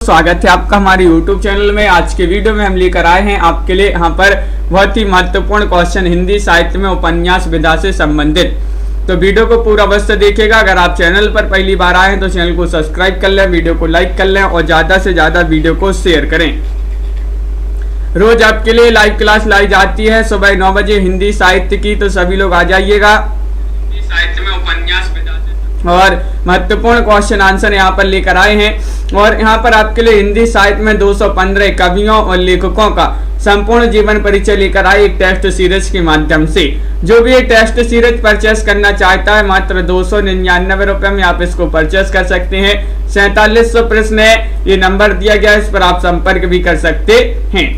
स्वागत है आपका हमारे YouTube चैनल में। आज के वीडियो में हम लेकर आए हैं आपके लिए यहाँ पर बहुत ही महत्वपूर्ण क्वेश्चन हिंदी साहित्य में उपन्यास विधा से संबंधित। तो वीडियो को पूरा अवश्य देखिएगा। अगर आप चैनल पर पहली बार आए हैं तो चैनल को सब्सक्राइब कर लें, वीडियो को लाइक कर लें और ज्यादा से ज्यादा वीडियो को शेयर करें। रोज आपके लिए लाइव क्लास लाई जाती है सुबह 9 बजे हिंदी साहित्य की, तो सभी लोग आ जाइएगा। हिंदी साहित्य में उपन्यास और महत्वपूर्ण क्वेश्चन आंसर यहाँ पर लेकर आए हैं। और यहाँ पर आपके लिए हिंदी साहित्य में 215 कवियों और लेखकों का संपूर्ण जीवन परिचय लेकर आए एक टेस्ट सीरीज के माध्यम से। जो भी ये टेस्ट सीरीज परचेस करना चाहता है मात्र 299 रुपए में आप इसको परचेस कर सकते हैं। 4700 प्रश्न है, ये नंबर दिया गया है, इस पर आप संपर्क भी कर सकते हैं।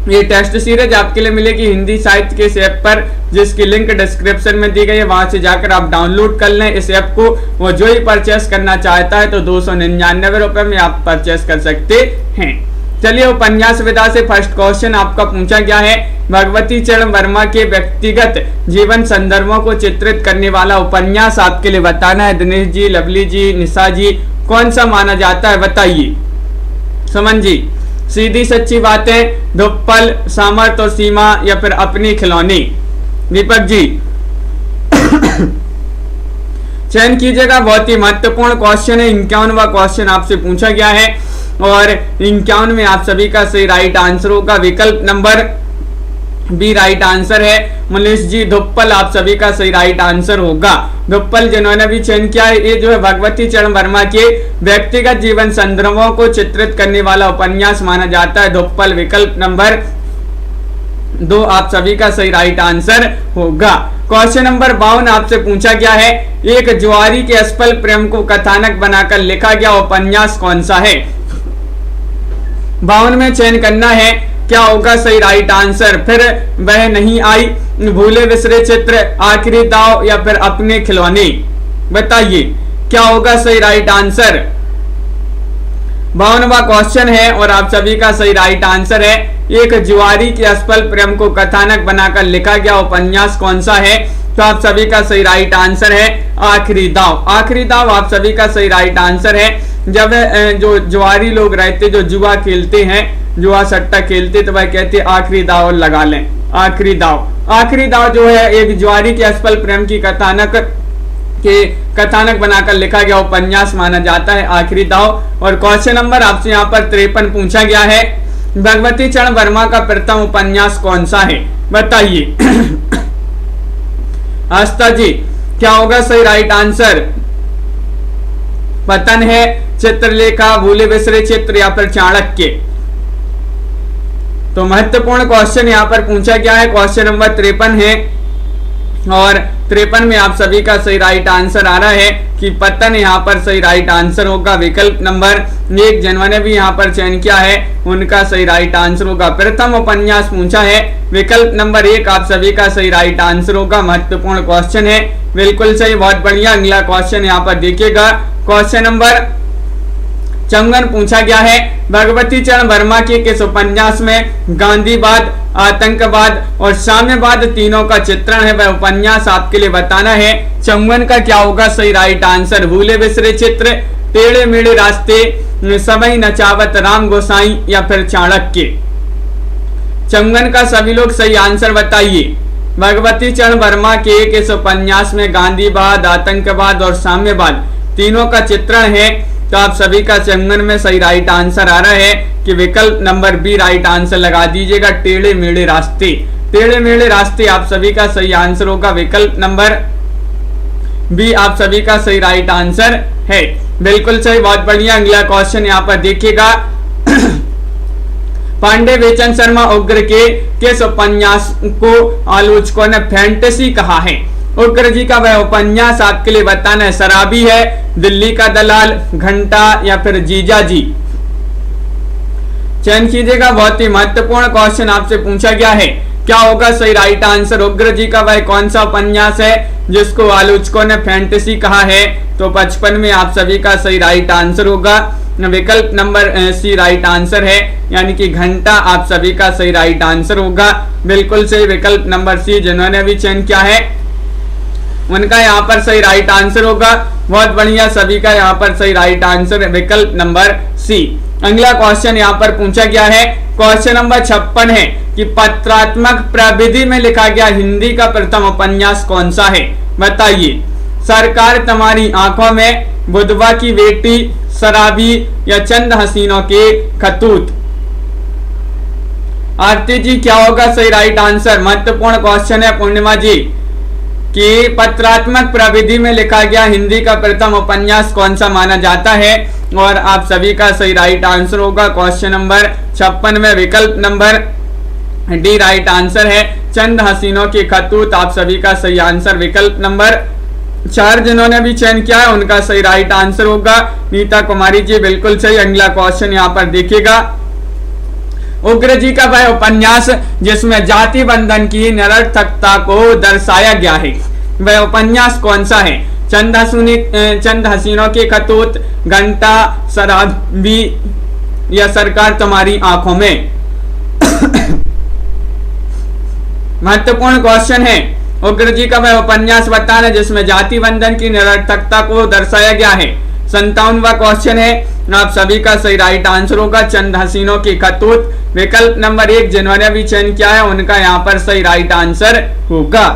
ये टेस्ट सीरीज आपके लिए मिलेगी हिंदी साहित्य के इस ऐप पर, जिसकी लिंक डिस्क्रिप्शन में दी गई है, वहां से जाकर आप डाउनलोड कर लें इस ऐप को। वो जो ही परचेस करना चाहता है तो 299 रुपए में आप परचेस कर सकते हैं। चलिए उपन्यास विधा से फर्स्ट क्वेश्चन आपका पूछा गया है। भगवती चरण वर्मा के व्यक्तिगत जीवन संदर्भों को चित्रित करने वाला उपन्यास आपके लिए बताना है। दिनेश जी, लवली जी, निशा जी, कौन सा माना जाता है बताइए। सुमन जी, सीधी सच्ची बातें, धुप्पल, सामर्थ और सीमा या फिर अपनी खिलौनी। दीपक जी चयन कीजिएगा। बहुत ही महत्वपूर्ण क्वेश्चन है। 51वां क्वेश्चन आपसे पूछा गया है और 51 में आप सभी का सही राइट आंसर होगा विकल्प नंबर बी राइट आंसर है। मनीष जी, धुप्पल आप सभी का सही राइट आंसर होगा। धुप्पल जिन्होंने भी चयन किया है, ये जो है भगवती चरण वर्मा के व्यक्तिगत जीवन संदर्भों को चित्रित करने वाला उपन्यास माना जाता है। धुप्पल विकल्प नंबर 2 आप सभी का सही राइट आंसर होगा। क्वेश्चन नंबर 52 आपसे पूछा गया है। एक जुआरी के असफल प्रेम को कथानक बनाकर लिखा गया उपन्यास कौन सा है। 52 में चयन करना है, क्या होगा सही राइट आंसर। फिर वह नहीं आई, भूले बिसरे चित्र, आखिरी दाव या फिर अपने खिलौने। बताइए क्या होगा सही राइट आंसर। 52वां क्वेश्चन है और आप सभी का सही राइट आंसर है एक जुआरी के असफल प्रेम को कथानक बनाकर लिखा गया उपन्यास कौन सा है। तो आप सभी का सही राइट आंसर है आखिरी दाव। आखिरी दाव आप सभी का सही राइट आंसर है। जब जो जुआरी लोग रहते, जो जुआ खेलते हैं, जुआ सट्टा खेलते, तो वह कहते आखिरी दाव लगा लें। आखिरी दाव, आखिरी दाव जो है एक जुआरी के असफल प्रेम की कथानक बनाकर लिखा गया उपन्यास माना जाता है आखिरी दाव। और क्वेश्चन नंबर आपसे यहाँ पर 53 पूछा गया है। भगवती चरण वर्मा का प्रथम उपन्यास कौन सा है बताइए। आस्था जी, क्या होगा सही राइट आंसर। पतन है, चित्रलेखा, भूले बिसरे चित्र या फिर चाणक्य। तो महत्वपूर्ण क्वेश्चन यहाँ पर पूछा गया है। क्वेश्चन नंबर 53 है और 53 में आप सभी का सही राइट आंसर आ रहा है कि पतन यहाँ पर सही राइट आंसर होगा। विकल्प नंबर 1 जिन्होंने भी यहाँ पर चयन किया है उनका सही राइट आंसर होगा। प्रथम उपन्यास पूछा है, विकल्प नंबर 1 आप सभी का सही राइट आंसर होगा। महत्वपूर्ण क्वेश्चन है, बिल्कुल सही, बहुत बढ़िया। अगला क्वेश्चन यहाँ पर देखिएगा। क्वेश्चन नंबर 54 पूछा गया है। भगवती चरण वर्मा के किस उपन्यास में गांधीवाद, आतंकवाद और साम्यवाद तीनों का चित्रण है, वह उपन्यास आपके लिए बताना है। 54 का क्या होगा सही राइट आंसर। भूले बिसरे चित्र, टेढ़े मेढ़े रास्ते, समय नचावत राम गोसाई या फिर चाणक्य। 54 का सभी लोग सही आंसर बताइए। भगवती चरण वर्मा के किस उपन्यास में गांधीवाद, आतंकवाद और साम्यवाद तीनों का चित्रण है। तो आप सभी का 54 में सही राइट आंसर आ रहा है कि विकल्प नंबर बी राइट आंसर लगा दीजिएगा। टेढ़े मेढ़े रास्ते, टेढ़े मेढ़े रास्ते आप सभी का सही आंसर होगा। विकल्प नंबर बी आप सभी का सही राइट आंसर है। बिल्कुल सही, बहुत बढ़िया। अगला क्वेश्चन यहाँ पर देखिएगा। पांडे बेचन शर्मा उग्र के किस उपन्यास को आलोचकों ने फैंटेसी कहा है। उग्र जी का वह उपन्यास आपके लिए बताना है। शराबी है, दिल्ली का दलाल, घंटा या फिर जीजा जी। चयन कीजिएगा। बहुत ही महत्वपूर्ण क्वेश्चन आपसे पूछा गया है। क्या होगा सही राइट आंसर। उग्र जी का वह कौन सा उपन्यास है जिसको आलोचकों ने फैंटेसी कहा है। तो 55 में आप सभी का सही राइट आंसर होगा। विकल्प नंबर सी राइट आंसर है, यानी कि घंटा आप सभी का सही राइट आंसर होगा। बिल्कुल सही, विकल्प नंबर सी जिन्होंने भी चयन किया है उनका यहाँ पर सही राइट आंसर होगा। बहुत बढ़िया, सभी का यहाँ पर सही राइट आंसर विकल्प नंबर सी। अगला क्वेश्चन यहाँ पर पूछा गया है, क्वेश्चन नंबर 56 है कि पत्रात्मक प्रविधि में लिखा गया हिंदी का प्रथम उपन्यास कौन सा है, बताइए। सरकार तुम्हारी आंखों में, बुधवा की बेटी, शराबी या चंद हसीनों के खतूत। आरती जी क्या होगा सही राइट आंसर? महत्वपूर्ण क्वेश्चन है पूर्णिमा जी कि पत्रात्मक प्रविधि में लिखा गया हिंदी का प्रथम उपन्यास कौन सा माना जाता है, और आप सभी का सही राइट आंसर होगा क्वेश्चन नंबर 56 में विकल्प नंबर डी राइट आंसर है, चंद हसीनों के खतूत। आप सभी का सही आंसर विकल्प नंबर 4 जिन्होंने भी चयन किया है उनका सही राइट आंसर होगा। नीता कुमारी जी बिल्कुल सही। अगला क्वेश्चन यहाँ पर देखिएगा, उग्र जी का वह उपन्यास जिसमें जाति बंधन की निरर्थकता को दर्शाया गया है, वह उपन्यास कौन सा है? चंद हसीनों के खतूत, घंटा, शराबी या सरकार तुम्हारी आंखों में। महत्वपूर्ण क्वेश्चन है, उग्र जी का वह उपन्यास बताना जिसमें जाति बंधन की निरर्थकता को दर्शाया गया है। 57वां क्वेश्चन है, आप सभी का सही राइट आंसर होगा चंद हसीनों की खतूत। विकल्प नंबर 1 जिन्होंने भी चयन किया है उनका यहाँ पर सही राइट आंसर होगा।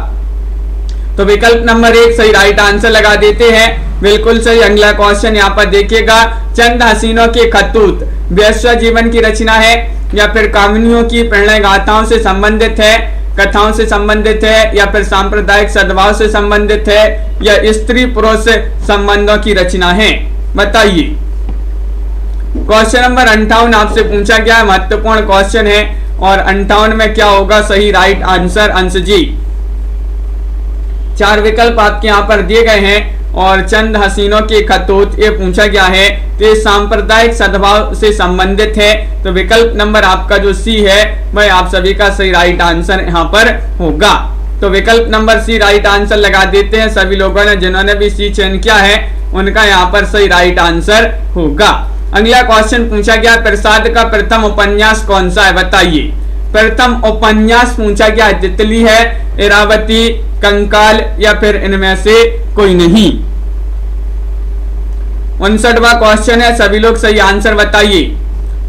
तो विकल्प नंबर 1 सही राइट आंसर लगा देते हैं, बिल्कुल सही। अगला क्वेश्चन यहाँ पर देखिएगा, चंद हसीनों के खतूत वैश्य जीवन की रचना है या फिर कामिनियों की प्रणय गाथाओं से संबंधित है, कथाओं से संबंधित है या फिर सांप्रदायिक सद्भाव से संबंधित है या स्त्री पुरुष संबंधों की रचना है, बताइए। क्वेश्चन नंबर 58 आपसे पूछा गया है, महत्वपूर्ण क्वेश्चन है, और 58 में क्या होगा सही राइट आंसर अंश जी? 4 विकल्प आपके यहाँ पर दिए गए हैं और चंद हसीनों के खतूत ये पूछा गया है तो ये सांप्रदायिक सद्भाव से संबंधित है। तो विकल्प नंबर आपका जो सी है वह आप सभी का सही राइट आंसर यहाँ पर होगा। तो विकल्प नंबर सी राइट आंसर लगा देते हैं सभी लोगों ने जिन्होंने भी सी चयन किया है उनका यहाँ पर सही राइट आंसर होगा। अगला क्वेश्चन पूछा गया, प्रसाद का प्रथम उपन्यास कौन सा है, बताइए। प्रथम उपन्यास पूछा गया तितली है, इरावती, कंकाल या फिर इनमें से कोई नहीं। 59वां क्वेश्चन है, सभी लोग सही आंसर बताइए।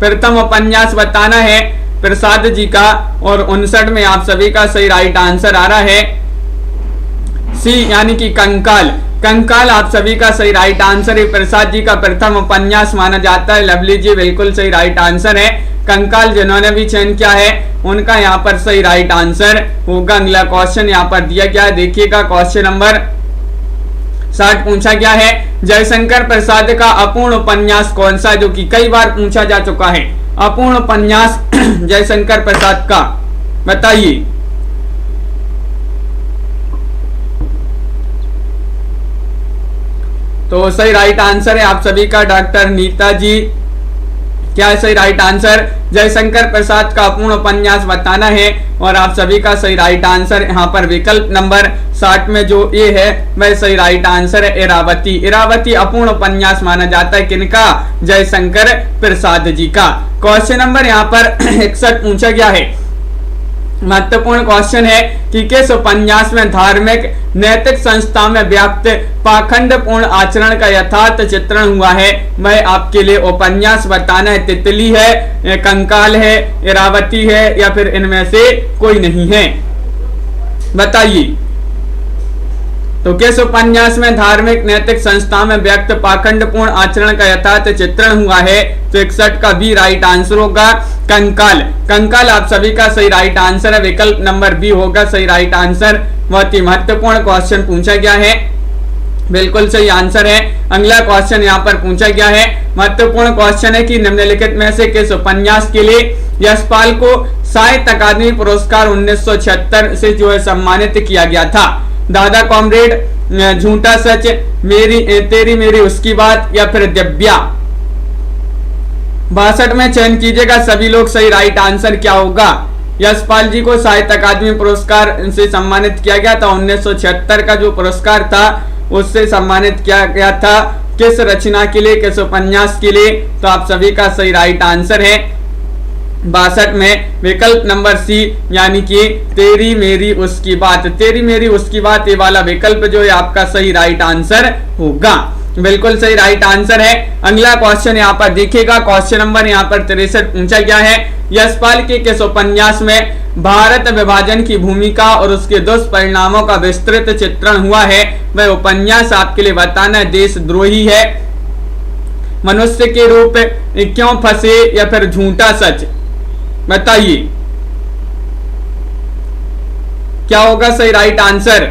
प्रथम उपन्यास बताना है प्रसाद जी का, और 59 में आप सभी का सही राइट आंसर आ रहा है सी यानी कि कंकाल। कंकाल आप सभी का सही राइट आंसर है, प्रसाद जी का प्रथम उपन्यास माना जाता है। लवली जी बिल्कुल सही राइट आंसर है। कंकाल जिन्होंने भी चयन किया है उनका यहाँ पर सही राइट आंसर होगा। अगला क्वेश्चन यहाँ पर दिया गया है, देखिएगा क्वेश्चन नंबर 60 पूछा गया है, जयशंकर प्रसाद का अपूर्ण उपन्यास कौन सा है, जो कि कई बार पूछा जा चुका है। अपूर्ण उपन्यास जयशंकर प्रसाद का, बताइए। तो सही राइट आंसर है आप सभी का डॉक्टर नीता जी। क्या है सही राइट आंसर? जयशंकर प्रसाद का अपूर्ण उपन्यास बताना है, और आप सभी का सही राइट आंसर यहाँ पर विकल्प नंबर 60 में जो ए है वह सही राइट आंसर है इरावती। इरावती अपूर्ण उपन्यास माना जाता है किनका? जयशंकर प्रसाद जी का। क्वेश्चन नंबर यहाँ पर 61 पूछा गया है, महत्वपूर्ण क्वेश्चन है कि किस उपन्यास में धार्मिक नैतिक संस्था में व्याप्त पाखंडपूर्ण आचरण का यथार्थ चित्रण हुआ है। वह आपके लिए उपन्यास बताना है तितली है, कंकाल है, इरावती है या फिर इनमें से कोई नहीं है, बताइए। तो किस उपन्यास में धार्मिक नैतिक संस्था में व्यक्त पाखंडपूर्ण आचरण का यथार्थ चित्रण हुआ है? तो 61 का भी राइट आंसर होगा कंकाल। कंकाल आप सभी का सही राइट आंसर है, विकल्प नंबर बी होगा सही राइट आंसर। बहुत ही महत्वपूर्ण क्वेश्चन पूछा गया है, बिल्कुल सही आंसर है। अगला क्वेश्चन यहाँ पर पूछा गया है, महत्वपूर्ण क्वेश्चन है कि निम्नलिखित में से किस उपन्यास के लिए यशपाल को साहित्य अकादमी पुरस्कार 1976 से जो है सम्मानित किया गया था? दादा कॉमरेड, झूठा सच, मेरी तेरी मेरी उसकी बात या फिर दिव्या? 62 में चयन कीजिएगा सभी लोग, सही राइट आंसर क्या होगा? यशपाल जी को साहित्य अकादमी पुरस्कार से सम्मानित किया गया था। 1976 का जो पुरस्कार था उससे सम्मानित किया गया था, किस रचना के लिए, किस उपन्यास के लिए? तो आप सभी का सही राइट आंसर है 62 में विकल्प नंबर सी यानी कि तेरी मेरी उसकी बात, तेरी मेरी उसकी बात, ये वाला विकल्प जो है आपका सही राइट आंसर होगा। बिल्कुल सही राइट आंसर है। अगला क्वेश्चन यहाँ पर देखिएगा, क्वेश्चन नंबर यहाँ पर 63 पूछा गया है, यशपाल के किस उपन्यास में भारत विभाजन की भूमिका और उसके दुष्परिणामों का विस्तृत चित्रण हुआ है? वह उपन्यास आपके लिए बताना है देशद्रोही है, मनुष्य के रूप क्यों फंसे, या फिर झूठा सच? बताइए क्या होगा सही राइट आंसर।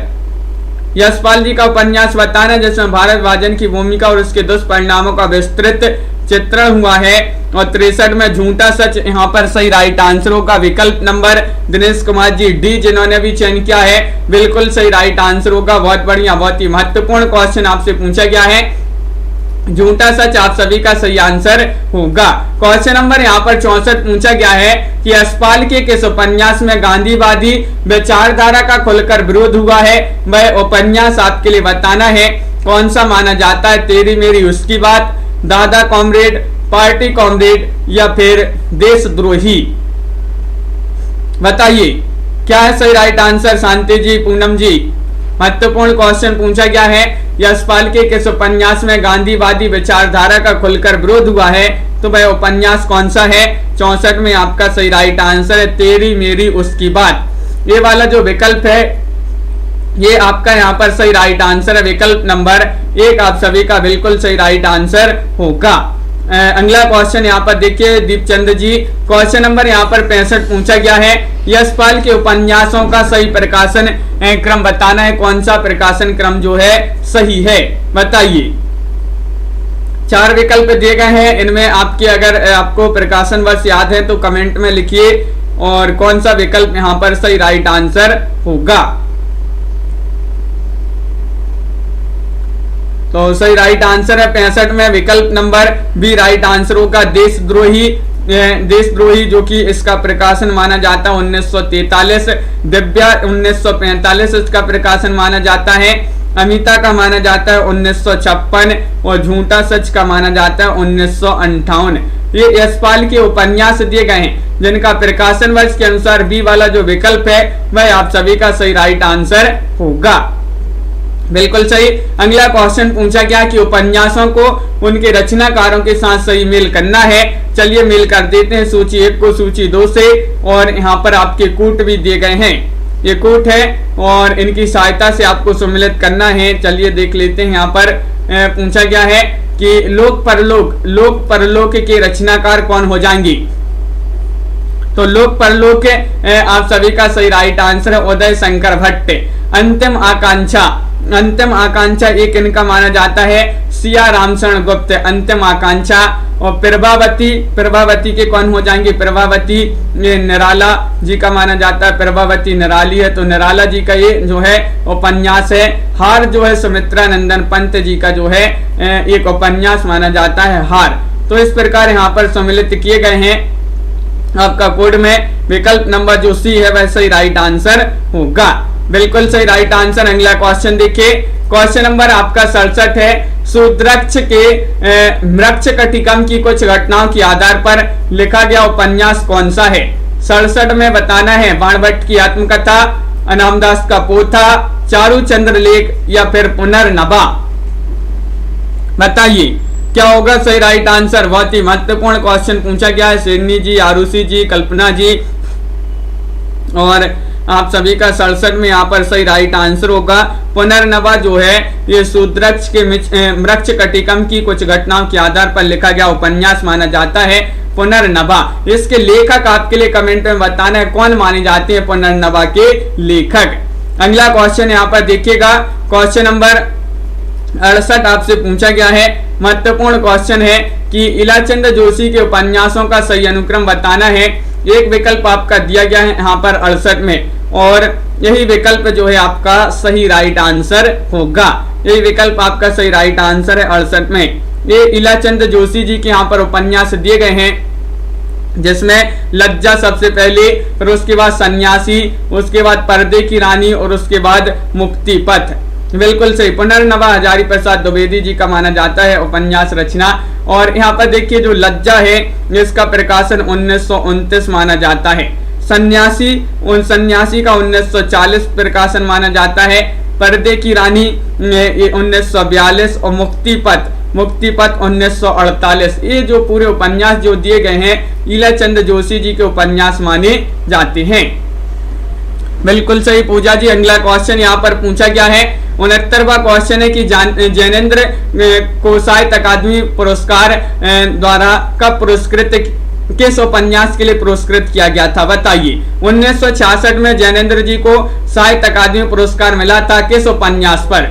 यशपाल जी का उपन्यास बताना जिसमें भारत विभाजन की भूमिका और उसके दुष्परिणामों का विस्तृत चित्रण हुआ है, और 63 में झूठा सच यहाँ पर सही राइट आंसर होगा। विकल्प number Dinesh Kumar G D जिन्होंने भी चयन किया है, बिल्कुल सही राइट आंसर होगा। बहुत बढ़िया, बहुत ही महत्वपूर्ण क्वेश्चन आपसे पूछा गया है, झूठा सच आप सभी का सही आंसर होगा। क्वेश्चन नंबर यहाँ पर 64 पूछा गया है कि यशपाल के किस उपन्यास में गांधीवादी विचारधारा का खुलकर विरोध हुआ है? वह उपन्यास आपके लिए बताना है कौन सा माना जाता है? तेरी मेरी उसकी बात, दादा कॉमरेड, पार्टी कॉमरेड, या फिर देशद्रोही? बताइए क्या है सही राइट आंसर। शांति जी, पूनम जी, महत्वपूर्ण क्वेश्चन पूछा गया है, यशपाल के किस उपन्यास में गांधीवादी विचारधारा का खुलकर विरोध हुआ है? तो वह उपन्यास कौन सा है? 64 में आपका सही राइट आंसर है तेरी मेरी उसकी बात। ये वाला जो विकल्प है ये आपका यहाँ पर सही राइट आंसर है, विकल्प नंबर 1 आप सभी का बिल्कुल सही राइट आंसर होगा। अगला क्वेश्चन यहाँ पर देखिए दीपचंद जी, क्वेश्चन नंबर यहाँ पर 65 पूछा गया है, यशपाल के उपन्यासों का सही प्रकाशन क्रम बताना है, कौन सा प्रकाशन क्रम जो है सही है? बताइए। 4 विकल्प दिए गए हैं, इनमें आपके अगर आपको प्रकाशन वर्ष याद है तो कमेंट में लिखिए और कौन सा विकल्प यहाँ पर सही राइट आंसर होगा। तो सही राइट आंसर है 65 में विकल्प नंबर बी राइट आंसर होगा, देशद्रोही। देशद्रोही जो कि इसका प्रकाशन माना जाता है 1943, दिव्या 1945 इसका प्रकाशन माना जाता है, अमिता का माना जाता है 1956 और झूठा सच का माना जाता है 1958। ये यशपाल के उपन्यास दिए गए हैं जिनका प्रकाशन वर्ष के अनुसार बी वाला जो विकल्प है वह आप सभी का सही राइट आंसर होगा। बिल्कुल सही। अगला क्वेश्चन पूछा गया कि उपन्यासों को उनके रचनाकारों के साथ सही मेल करना है। चलिए मेल कर देते हैं सूची 1 को सूची 2 से, और यहाँ पर आपके कूट भी दिए गए हैं, ये कूट है और इनकी सहायता से आपको सम्मिलित करना है। चलिए देख लेते हैं। यहाँ पर पूछा गया है कि लोक परलोक के रचनाकार कौन हो जाएंगी? तो लोक परलोक आप सभी का सही राइट आंसर है उदय शंकर भट्ट। अंतिम आकांक्षा एक इनका माना जाता है सिया रामचरण गुप्त, अंतिम आकांक्षा। और प्रभावती के कौन हो जाएंगे? प्रभावती निराला जी का माना जाता है, प्रभावती निराली है तो निराला जी का ये जो है उपन्यास है। हार जो है सुमित्रा नंदन पंत जी का जो है एक उपन्यास माना जाता है हार। तो इस प्रकार यहाँ पर सम्मिलित किए गए हैं। आपका कोड में विकल्प नंबर जो सी है वह सही राइट आंसर होगा, बिल्कुल सही राइट आंसर। अगला क्वेश्चन देखिए, क्वेश्चन नंबर आपका 67 है, सुद्रक्ष के मृक्ष कटिकम की कुछ घटनाओं के आधार पर लिखा गया उपन्यास कौन सा है? 67 में बताना है बाणभट्ट की आत्मकथा, अनामदास का पोथा, चारुचंद्र लेख, या फिर पुनर्नबा? बताइए क्या होगा सही राइट आंसर। बहुत ही महत्वपूर्ण क्वेश्चन पूछा गया है। शेरनी जी, आरुषि जी, कल्पना जी और आप सभी का 67 में यहाँ पर सही राइट आंसर होगा पुनर्नबा जो है ये सुद्रक्ष के मृक्ष कटिकम की कुछ घटनाओं के आधार पर लिखा गया उपन्यास माना जाता है पुनर्नबा। इसके लेखक आपके लिए कमेंट में बताना है कौन माने जाते हैं पुनर्नबा के लेखक। अगला क्वेश्चन यहाँ पर देखिएगा, क्वेश्चन नंबर 68 आपसे पूछा गया है, महत्वपूर्ण क्वेश्चन है कि इलाचंद जोशी के उपन्यासों का सही अनुक्रम बताना है। एक विकल्प आपका दिया गया है यहाँ पर 68 में, और यही विकल्प जो है आपका सही राइट आंसर होगा। यही विकल्प आपका सही राइट आंसर है 68 में। ये इलाचंद जोशी जी के यहाँ पर उपन्यास दिए गए हैं जिसमें लज्जा सबसे पहले, फिर उसके बाद सन्यासी, उसके बाद पर्दे की रानी और उसके बाद मुक्ति पथ। बिल्कुल सही, पुनर्नवा हजारी प्रसाद द्विवेदी जी का माना जाता है उपन्यास रचना। और यहाँ पर देखिए जो लज्जा है इसका प्रकाशन 1929 माना जाता है। सन्यासी का 1940 प्रकाशन माना जाता है। पर्दे की रानी 1942 और मुक्तिपथ 1948। ये जो पूरे उपन्यास जो दिए गए हैं ईलाचंद जोशी जी के उपन्यास माने जाते हैं। बिल्कुल सही पूजा जी। अगला क्वेश्चन यहाँ पर पूछा गया है 69वां क्वेश्चन है कि जैनेन्द्र को साहित्य अकादमी पुरस्कार द्वारा कब पुरस्कृत किस उपन्यास के लिए पुरस्कृत किया गया था, बताइए। 1966 में जैनेन्द्र जी को साहित्य अकादमी पुरस्कार मिला था, किस उपन्यास पर?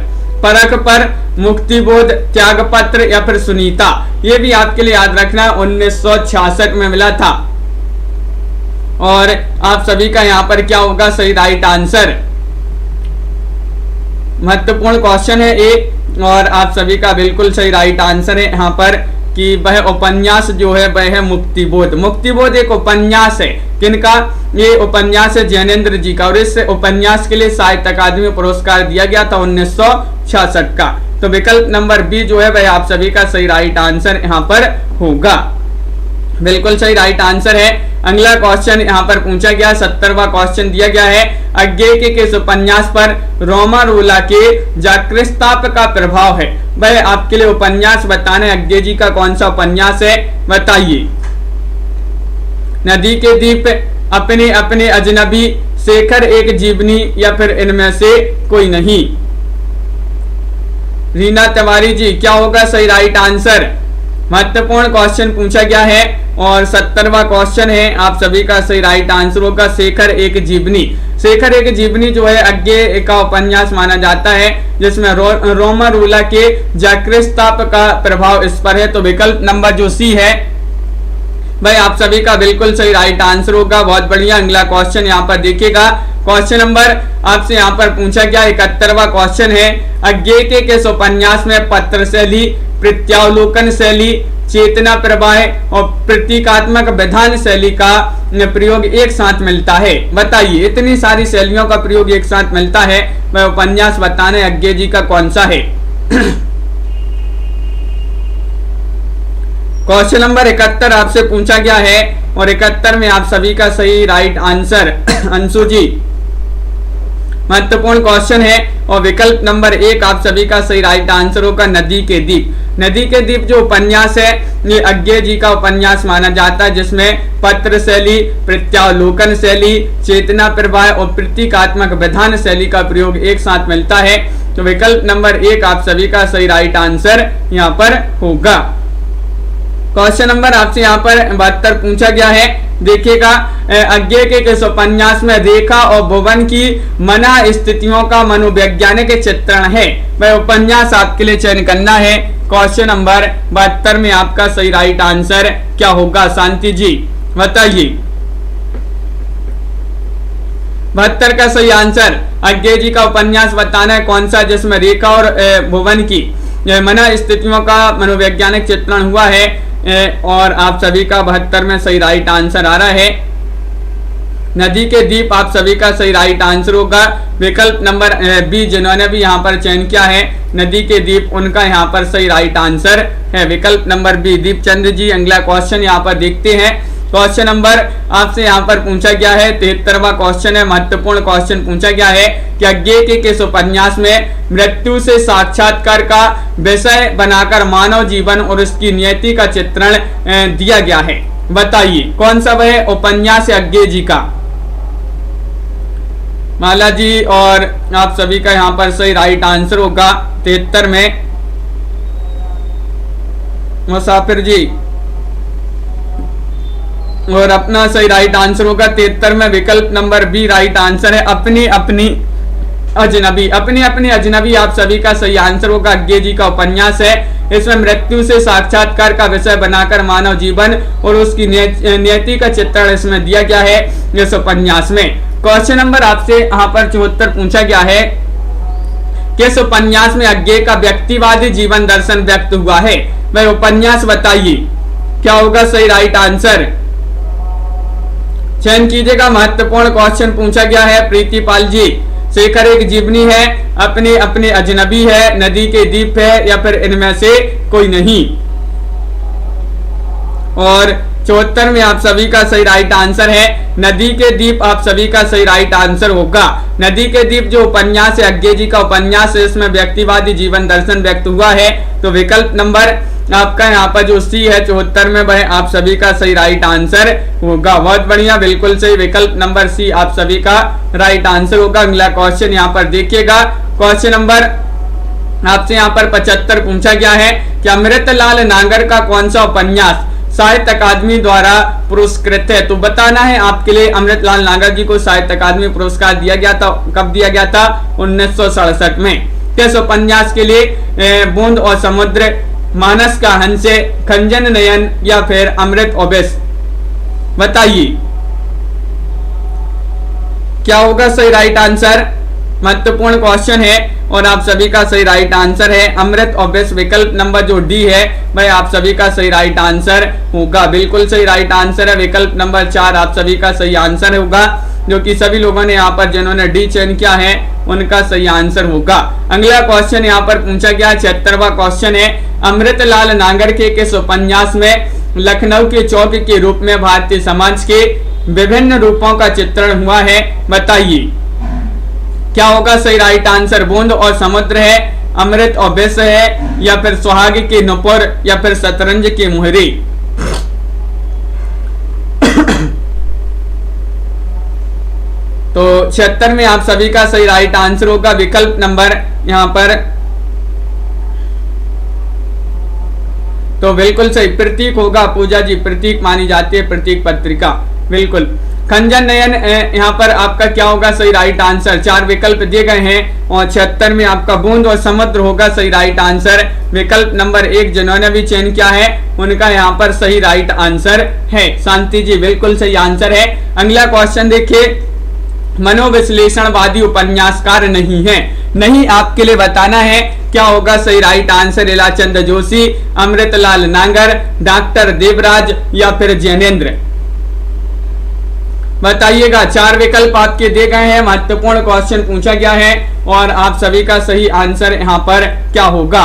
परख पर, मुक्तिबोध, त्यागपत्र या फिर सुनीता। ये भी आपके लिए याद रखना 1966 में मिला था। और आप सभी का यहाँ पर क्या होगा सही राइट आंसर। महत्वपूर्ण क्वेश्चन है ये और आप सभी का बिल्कुल सही राइट आंसर है यहाँ पर कि वह उपन्यास जो है वह है मुक्तिबोध। मुक्तिबोध एक उपन्यास है, किनका? ये उपन्यास है जैनेन्द्र जी का और इस उपन्यास के लिए साहित्य अकादमी पुरस्कार दिया गया था 1966 का। तो विकल्प नंबर बी जो है वह आप सभी का सही राइट आंसर यहाँ पर होगा। बिल्कुल सही राइट आंसर है। अगला क्वेश्चन यहाँ पर पूछा गया 70वां क्वेश्चन दिया गया है अज्ञेय के किस उपन्यास पर रोमारोला के जाकृस्ताप का प्रभाव है? वह आपके लिए उपन्यास बताना है अज्ञेय जी का कौन सा उपन्यास है, बताइए। नदी के दीप, अपने अपने अजनबी, शेखर एक जीवनी या फिर इनमें से कोई नहीं। रीना तिवारी जी क्या होगा सही राइट आंसर। महत्वपूर्ण क्वेश्चन पूछा गया है और 70वां क्वेश्चन है आप सभी का सही राइट आंसर होगा शेखर एक जीवनी। शेखर एक जीवनी जो है अज्ञेय का उपन्यास माना जाता है जिसमें रोमारोला के जाकृस्ताप का प्रभाव इस पर है। तो विकल्प नंबर जो सी है भाई आप सभी का बिल्कुल सही राइट आंसर होगा। बहुत बढ़िया। अगला क्वेश्चन यहाँ पर देखिएगा। क्वेश्चन नंबर आपसे यहाँ पर पूछा गया 71वां क्वेश्चन है अज्ञेय के किस उपन्यास में पत्र शैली, प्रत्यावलोकन शैली, चेतना प्रवाह और प्रतीकात्मक विधान शैली का प्रयोग एक साथ मिलता है, बताइए। इतनी सारी शैलियों का प्रयोग एक साथ मिलता है, वह उपन्यास बताने अज्ञेय जी का कौन सा है। क्वेश्चन नंबर 71 आपसे पूछा गया है और 71 में आप सभी का सही राइट आंसर अंशु जी। महत्वपूर्ण क्वेश्चन है और विकल्प नंबर 1 आप सभी का सही राइट आंसर होगा नदी के दीप। नदी के दीप जो उपन्यास है ये अज्ञेय जी का उपन्यास माना जाता है जिसमें पत्र शैली, प्रत्यावलोकन शैली, चेतना प्रवाह और प्रतीकात्मक विधान शैली का प्रयोग एक साथ मिलता है। तो विकल्प नंबर 1 आप सभी का सही राइट आंसर यहाँ पर होगा। क्वेश्चन नंबर आपसे यहाँ पर 72 पूछा गया है, देखिएगा। अज्ञेय के किस उपन्यास में रेखा और भुवन की मना स्थितियों का मनोवैज्ञानिक चित्रण है? वह उपन्यास आपके लिए चयन करना है। क्वेश्चन नंबर 72 में आपका सही राइट आंसर क्या होगा शांति जी, बताइए। 72 का सही आंसर अज्ञेय जी का उपन्यास बताना है कौन सा जिसमें रेखा और भुवन की मना स्थितियों का मनोवैज्ञानिक चित्रण हुआ है। और आप सभी का 72 में सही राइट आंसर आ रहा है नदी के दीप। आप सभी का सही राइट आंसर होगा। विकल्प नंबर बी जिन्होंने भी यहाँ पर चयन किया है नदी के दीप, उनका यहाँ पर सही राइट आंसर है विकल्प नंबर बी दीपचंद्र जी। अगला क्वेश्चन यहाँ पर देखते हैं। क्वेश्चन नंबर आपसे यहाँ पर पूछा गया है 73वां क्वेश्चन है। महत्वपूर्ण क्वेश्चन पूछा गया है कि अज्ञेय के किस उपन्यास में मृत्यु से साक्षात्कार का विषय बनाकर मानव जीवन और उसकी नियति का चित्रण दिया गया है, बताइए। कौन सा वह उपन्यास है अज्ञेय जी का? माला जी और आप सभी का यहाँ पर सही राइट आंसर होगा 73 में। मुसाफिर जी और अपना सही राइट आंसर होगा 73 में विकल्प नंबर बी राइट आंसर है अपनी अपनी अजनबी। अपनी अपनी अजनबी आप सभी का सही आंसर होगा। अज्ञेय जी का उपन्यास है, इसमें मृत्यु से साक्षात्कार का विषय बनाकर मानव जीवन और उसकी नियति का चित्रण इसमें दिया गया है इस उपन्यास में। क्वेश्चन नंबर आपसे यहाँ पर 74 पूछा गया है किस उपन्यास में अज्ञेय का व्यक्तिवादी जीवन दर्शन व्यक्त हुआ है? वह उपन्यास बताइए। क्या होगा सही राइट आंसर, चयन कीजिएगा। महत्वपूर्ण क्वेश्चन पूछा गया है प्रीतिपाल जी। शेखर एक जीवनी है, अपने अपने अजनबी है, नदी के द्वीप है, या फिर इनमें से कोई नहीं। और 74 में आप सभी का सही राइट आंसर है नदी के द्वीप, आप सभी का सही राइट आंसर होगा। नदी के द्वीप जो उपन्यास है, अज्ञे जी का उपन्यास है, इसमें व्यक्तिवादी जीवन दर्शन व्यक्त हुआ है। तो विकल्प नंबर आपका यहाँ पर जो सी है 74 में, वह आप सभी का सही राइट आंसर होगा। बहुत बढ़िया, बिल्कुल सही, विकल्प नंबर सी आप सभी का राइट आंसर होगा। अगला क्वेश्चन यहाँ पर देखिएगा, क्वेश्चन नंबर आपसे यहाँ पर 75 पूछा गया है कि अमृतलाल नागर का कौन सा उपन्यास साहित्य अकादमी द्वारा पुरस्कृत है। तो बताना है आपके लिए, अमृतलाल नागर जी को साहित्य अकादमी पुरस्कार दिया गया था, कब दिया गया था? 1967 में। किस उपन्यास के लिए? बूंद और समुद्र, मानस का हंस, खंजन नयन, या फिर अमृत ओबेस? बताइए क्या होगा सही राइट आंसर। महत्वपूर्ण क्वेश्चन है और आप सभी का सही राइट आंसर है अमृत ओबेस। विकल्प नंबर जो डी है वह आप सभी का सही राइट आंसर होगा। बिल्कुल सही राइट आंसर है, विकल्प नंबर 4 आप सभी का सही आंसर होगा, जो कि सभी लोगों ने यहाँ पर जिन्होंने डी चयन किया है उनका सही आंसर होगा। अगला क्वेश्चन यहाँ पर पूछा गया 76वां क्वेश्चन है, अमृतलाल नागर के किस उपन्यास में लखनऊ के चौक के रूप में भारतीय समाज के विभिन्न रूपों का चित्रण हुआ है? बताइए क्या होगा सही राइट आंसर। बूंद और समुद्र है, अमृत और विष है, या फिर सुहाग के नुपुर, या फिर शतरंज के मुहरे? तो 76 में आप सभी का सही राइट आंसर होगा विकल्प नंबर यहाँ पर, तो बिल्कुल सही प्रतीक होगा। पूजा जी प्रतीक मानी जाती है, प्रतीक पत्रिका, बिल्कुल। खंजन नयन यहाँ पर आपका क्या होगा सही राइट आंसर। 4 विकल्प दिए गए हैं और 76 में आपका बूंद और समुद्र होगा सही राइट आंसर। विकल्प नंबर 1 जिन्होंने भी चयन किया है उनका यहाँ पर सही राइट आंसर है। शांति जी बिल्कुल सही आंसर है। अगला क्वेश्चन देखिए, मनोविश्लेषणवादी उपन्यासकार नहीं है, नहीं आपके लिए बताना है क्या होगा सही राइट आंसर। इलाचंद जोशी, अमृतलाल नागर, डॉक्टर देवराज, या फिर जैनेन्द्र? बताइएगा। 4 विकल्प आपके दिए गए हैं, महत्वपूर्ण क्वेश्चन पूछा गया है और आप सभी का सही आंसर यहाँ पर क्या होगा।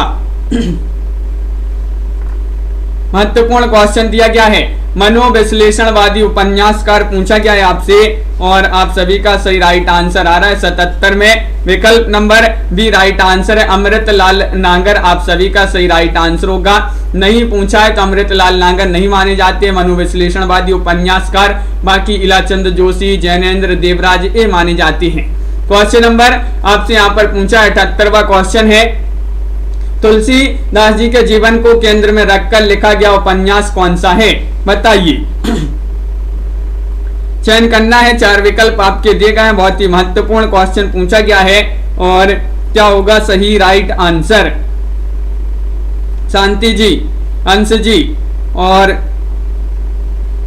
महत्वपूर्ण क्वेश्चन दिया गया है, मनोविश्लेषणवादी उपन्यासकार पूछा गया है आपसे और आप सभी का सही राइट आंसर आ रहा है 77 में। विकल्प नंबर बी राइट आंसर है अमृतलाल नागर, आप सभी का सही राइट आंसर होगा। नहीं पूछा है तो अमृतलाल नागर नहीं माने जाते हैं मनोविश्लेषणवादी उपन्यासकार, बाकी इलाचंद जोशी, जैनेन्द्र, देवराज ये माने जाते हैं। क्वेश्चन नंबर आपसे यहाँ पर पूछा 78वां क्वेश्चन है, तुलसीदास जी के जीवन को केंद्र में रखकर लिखा गया उपन्यास कौन सा है? बताइए। चयन करना है, 4 विकल्प आपके दिए गए हैं। बहुत ही महत्वपूर्ण क्वेश्चन पूछा गया है और क्या होगा सही राइट आंसर। शांति जी, अंश जी और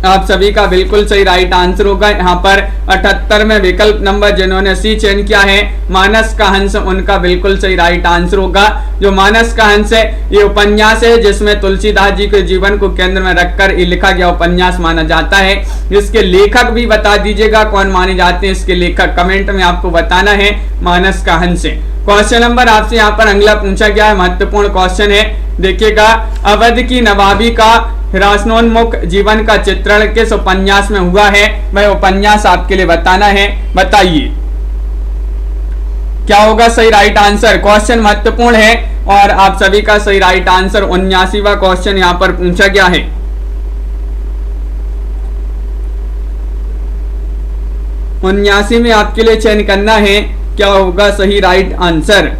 आप सभी का बिल्कुल सही राइट आंसर होगा। यहाँ पर 78 में विकल्प नंबर जिन्होंने सी चयन किया है मानस का हंस, उनका बिल्कुल सही राइट आंसर होगा। जो मानस का हंस है ये उपन्यास है जिसमें तुलसीदास जी के जीवन को केंद्र में रखकर ये लिखा गया उपन्यास माना जाता है। इसके लेखक भी बता दीजिएगा कौन माने जाते हैं, इसके लेखक कमेंट में आपको बताना है। मानस का हंस है। क्वेश्चन नंबर आपसे यहाँ पर अगला पूछा गया है, महत्वपूर्ण क्वेश्चन है, देखिएगा। अवध की नवाबी का हिरासनोन्मुख जीवन का चित्रण किस उपन्यास में हुआ है? वह उपन्यास आपके लिए बताना है। बताइए क्या होगा सही राइट आंसर। क्वेश्चन महत्वपूर्ण है और आप सभी का सही राइट आंसर 79वां क्वेश्चन यहाँ पर पूछा गया है। 79 में आपके लिए चयन करना है क्या होगा सही राइट आंसर,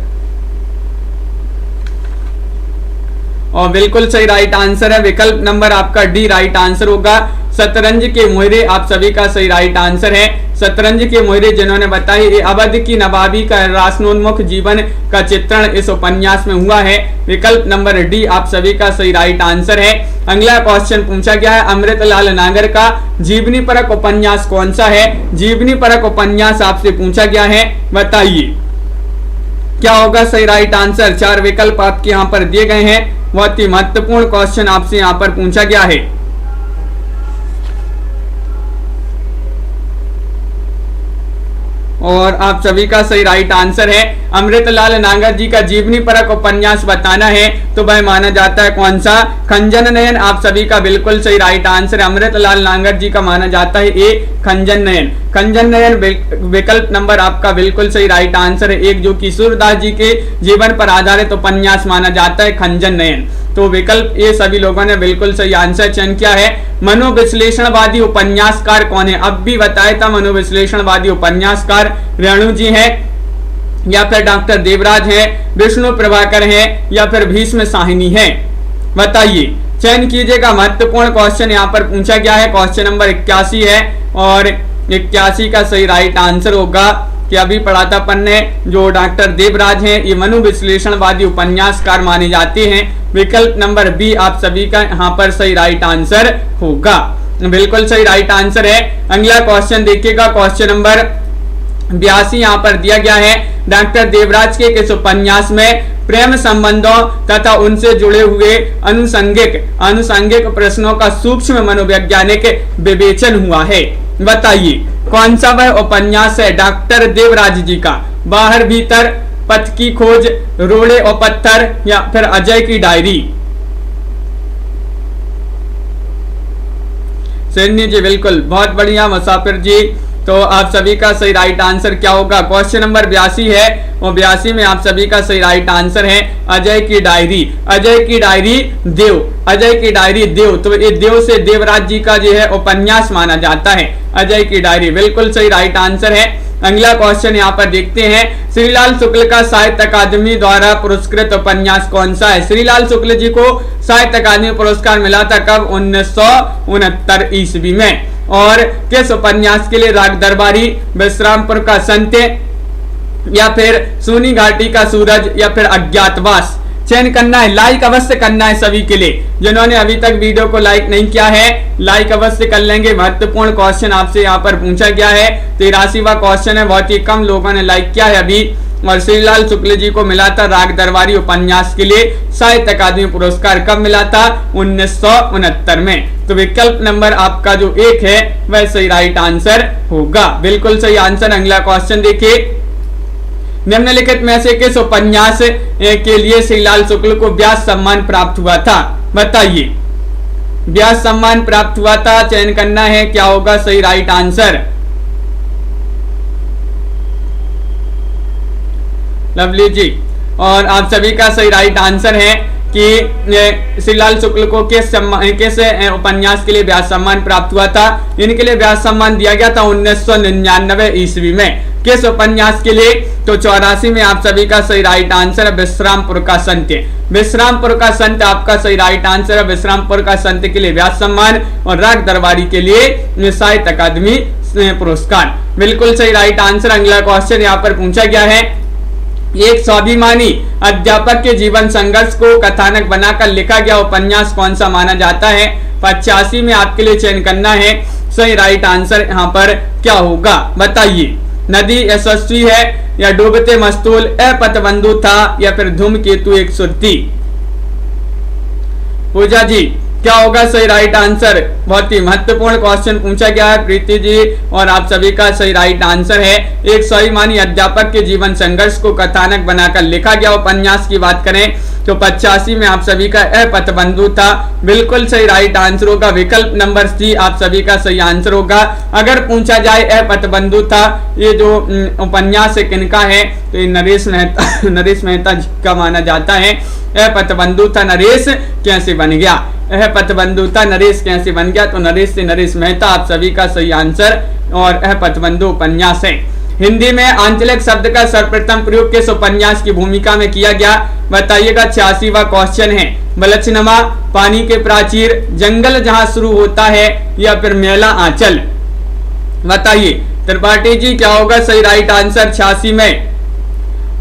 और बिल्कुल सही राइट आंसर है। विकल्प नंबर आपका डी राइट आंसर होगा। शतरंज के मोहरे आप सभी का सही राइट आंसर है। शतरंज के मोहरे जिन्होंने बताई ये अवध की नवाबी का रासनोन्मुख जीवन का चित्रण इस उपन्यास में हुआ है। विकल्प नंबर डी आप सभी का सही राइट आंसर है। अगला क्वेश्चन पूछा गया है, अमृतलाल नागर का जीवनी परक उपन्यास कौन सा है? जीवनी परक उपन्यास आपसे पूछा गया है, बताइए क्या होगा सही राइट आंसर। 4 विकल्प आपके यहाँ पर दिए गए हैं। बहुत ही महत्वपूर्ण क्वेश्चन आपसे यहाँ पर पूछा गया है। और आप सभी का सही राइट आंसर है अमृतलाल नागर जी का जीवनी परक उपन्यास बताना है तो वह माना जाता है कौन सा, खंजन नयन। आप सभी का बिल्कुल सही राइट आंसर है अमृतलाल नागर जी का माना जाता है ए खंजन नयन। खंजन नयन विकल्प नंबर आपका बिल्कुल सही राइट आंसर है एक, जो कि सूरदास जी के जीवन पर आधारित उपन्यास माना जाता है खंजन नयन। तो विकल्प ये सभी लोगों ने बिल्कुल सही आंसर चयन किया है। मनोविश्लेषणवादी उपन्यासकार कौन है, अब भी बताया था मनोविश्लेषणवादी उपन्यासकार रेणु जी हैं या फिर डॉक्टर देवराज हैं, विष्णु प्रभाकर हैं या फिर भीष्म साहिनी हैं, बताइए, चयन कीजिएगा। महत्वपूर्ण क्वेश्चन यहाँ पर पूछा गया है, क्वेश्चन नंबर 81 है और 81 का सही राइट आंसर होगा कि अभी पढ़ा था अपन ने, जो डॉक्टर देवराज हैं ये मनोविश्लेषणवादी उपन्यासकार माने जाते हैं। विकल्प नंबर बी आप सभी का यहाँ पर सही राइट आंसर होगा, बिल्कुल सही राइट आंसर है। अगला क्वेश्चन देखिएगा, क्वेश्चन नंबर 82 यहाँ पर दिया गया है, डॉक्टर देवराज के किस उपन्यास में प्रेम संबंधों तथा उनसे जुड़े हुए अनुसंगिक प्रश्नों का सूक्ष्म मनोवैज्ञानिक विवेचन हुआ है, बताइए कौन सा वह उपन्यास है डॉक्टर देवराज जी का, बाहर भीतर, पथ की खोज, रोड़े और पत्थर या फिर अजय की डायरी। सैन्य जी बिल्कुल, बहुत बढ़िया मुसाफिर जी, तो आप सभी का सही राइट आंसर क्या होगा, क्वेश्चन नंबर 82 है और 82 में आप सभी का सही राइट आंसर है अजय की डायरी। अजय की डायरी देव, अजय की डायरी देव, तो ये देव से देवराज जी का जो है उपन्यास माना जाता है अजय की डायरी, बिल्कुल सही राइट आंसर है। अगला क्वेश्चन यहाँ पर देखते हैं, श्रीलाल शुक्ल का साहित्य अकादमी द्वारा पुरस्कृत उपन्यास कौन सा है। श्रीलाल शुक्ल जी को साहित्य अकादमी पुरस्कार मिला था कब, 1969 ईस्वी में, और किस उपन्यास के लिए, राग दरबारी, विश्रामपुर का संत या फिर सूनी घाटी का सूरज या फिर अज्ञातवास। चयन करना है, लाइक अवश्य करना है सभी के लिए, जिन्होंने अभी तक वीडियो को लाइक नहीं किया है लाइक अवश्य कर लेंगे। महत्वपूर्ण क्वेश्चन आपसे यहाँ पर पूछा गया है, 83वां क्वेश्चन है, बहुत ही कम लोगों ने लाइक किया है अभी। और श्रीलाल शुक्ल जी को मिला था राग दरबारी उपन्यास के लिए साहित्य अकादमी पुरस्कार, कब मिला था, 1969 में। तो विकल्प नंबर आपका जो 1 है वह सही राइट आंसर होगा, बिल्कुल सही आंसर। अगला क्वेश्चन देखिए, निम्नलिखित में से किस उपन्यास के लिए श्रीलाल शुक्ल को व्यास सम्मान प्राप्त हुआ था, बताइए, व्यास सम्मान प्राप्त हुआ था, चयन करना है, क्या होगा सही राइट आंसर। लवली जी, और आप सभी का सही राइट आंसर है कि श्रीलाल शुक्ल को किस उपन्यास के लिए व्यास सम्मान प्राप्त हुआ था। इनके लिए व्यास सम्मान दिया गया था 1999 ईस्वी में। किस उपन्यास के लिए, तो 84 में आप सभी का सही राइट आंसर है विश्रामपुर का संत। विश्रामपुर का संत आपका सही राइट आंसर है, विश्रामपुर का संत के लिए व्यास सम्मान और राग दरबारी के लिए साहित्य अकादमी पुरस्कार, बिल्कुल सही राइट आंसर। अगला क्वेश्चन यहाँ पर पूछा गया है, एक स्वाभिमानी अध्यापक के जीवन संघर्ष को कथानक बनाकर लिखा गया उपन्यास कौन सा माना जाता है। 85 में आपके लिए चयन करना है, सही राइट आंसर यहाँ पर क्या होगा, बताइए। नदी यशस्वी है या डूबते मस्तूल, पथबंधु था या फिर धूमकेतु एक सुरती। पूजा जी क्या होगा सही राइट आंसर, बहुत ही महत्वपूर्ण क्वेश्चन पूछा गया है प्रीति जी, और आप सभी का सही राइट आंसर है एक स्वाभिमानी अध्यापक के जीवन संघर्ष को कथानक बनाकर लिखा गया उपन्यास की बात करें तो 85 में आप सभी का पथबंधु था, बिल्कुल सही राइट आंसर होगा। विकल्प नंबर सी आप सभी का सही आंसर होगा। अगर पूछा जाए पथबंधु था ये जो उपन्यास किनका है, तो ये नरेश मेहता का माना जाता है। पथबंधु था नरेश कैसे बन गया, पथबंधु था नरेश कैसे बन गया, तो नरेश से नरेश मेहता आप सभी का सही आंसर, और पथबंधु उपन्यास है। हिंदी में आंचलिक शब्द का सर्वप्रथम प्रयोग किस उपन्यास की भूमिका में किया गया, बताइएगा। 86वां क्वेश्चन है, बलछनुमा, पानी के प्राचीर, जंगल जहां शुरू होता है या फिर मेला आंचल, बताइए। त्रिपाठी जी क्या होगा सही राइट आंसर। 86 में